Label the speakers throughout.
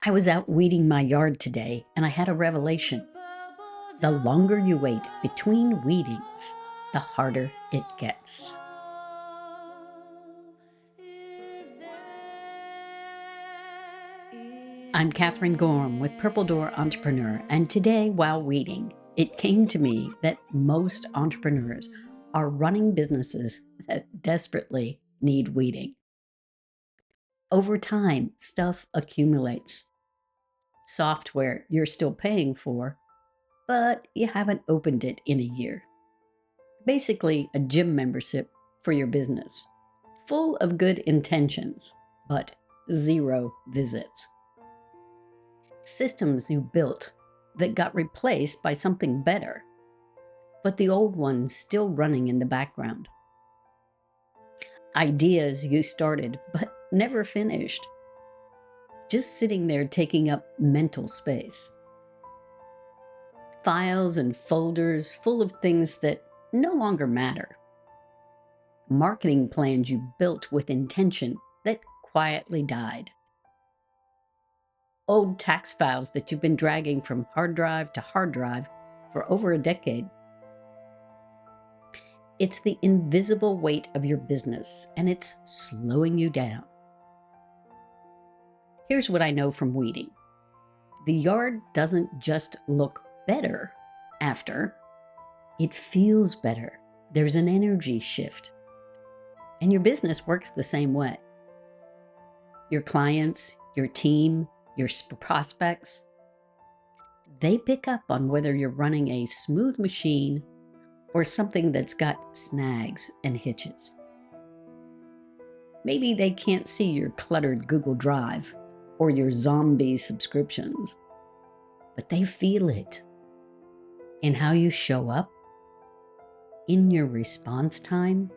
Speaker 1: I was out weeding my yard today and I had a revelation. The longer you wait between weedings, the harder it gets. I'm Catherine Gorham with Purple Door Entrepreneur, and today, while weeding, it came to me that most entrepreneurs are running businesses that desperately need weeding. Over time, stuff accumulates. Software you're still paying for, but you haven't opened it in a year. Basically, a gym membership for your business, full of good intentions, but 0 visits. Systems you built that got replaced by something better, but the old one's still running in the background. Ideas you started but never finished, just sitting there taking up mental space. Files and folders full of things that no longer matter. Marketing plans you built with intention that quietly died. Old tax files that you've been dragging from hard drive to hard drive for over a decade. It's the invisible weight of your business, and it's slowing you down. Here's what I know from weeding. The yard doesn't just look better after, it feels better. There's an energy shift. And your business works the same way. Your clients, your team, your prospects, they pick up on whether you're running a smooth machine or something that's got snags and hitches. Maybe they can't see your cluttered Google Drive or your zombie subscriptions, but they feel it in how you show up, in your response time,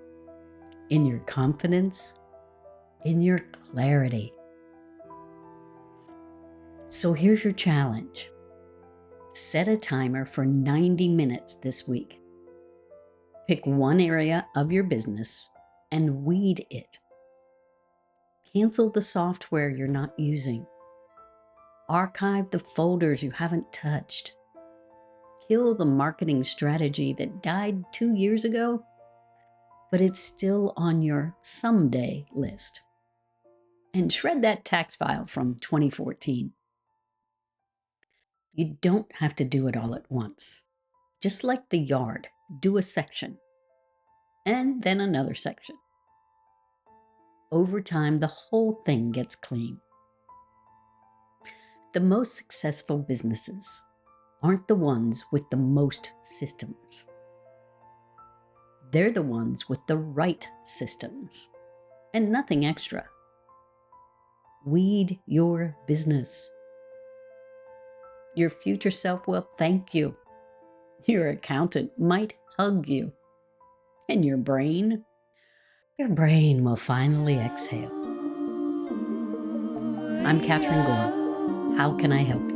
Speaker 1: in your confidence, in your clarity. So here's your challenge. Set a timer for 90 minutes this week. Pick one area of your business and weed it. Cancel the software you're not using. Archive the folders you haven't touched. Kill the marketing strategy that died 2 years ago, but it's still on your someday list. And shred that tax file from 2014. You don't have to do it all at once. Just like the yard, do a section, and then another section. Over time, the whole thing gets clean. The most successful businesses aren't the ones with the most systems. They're the ones with the right systems and nothing extra. Weed your business. Your future self will thank you. Your accountant might hug you. And your brain will finally exhale. I'm Catherine Gore. How can I help you?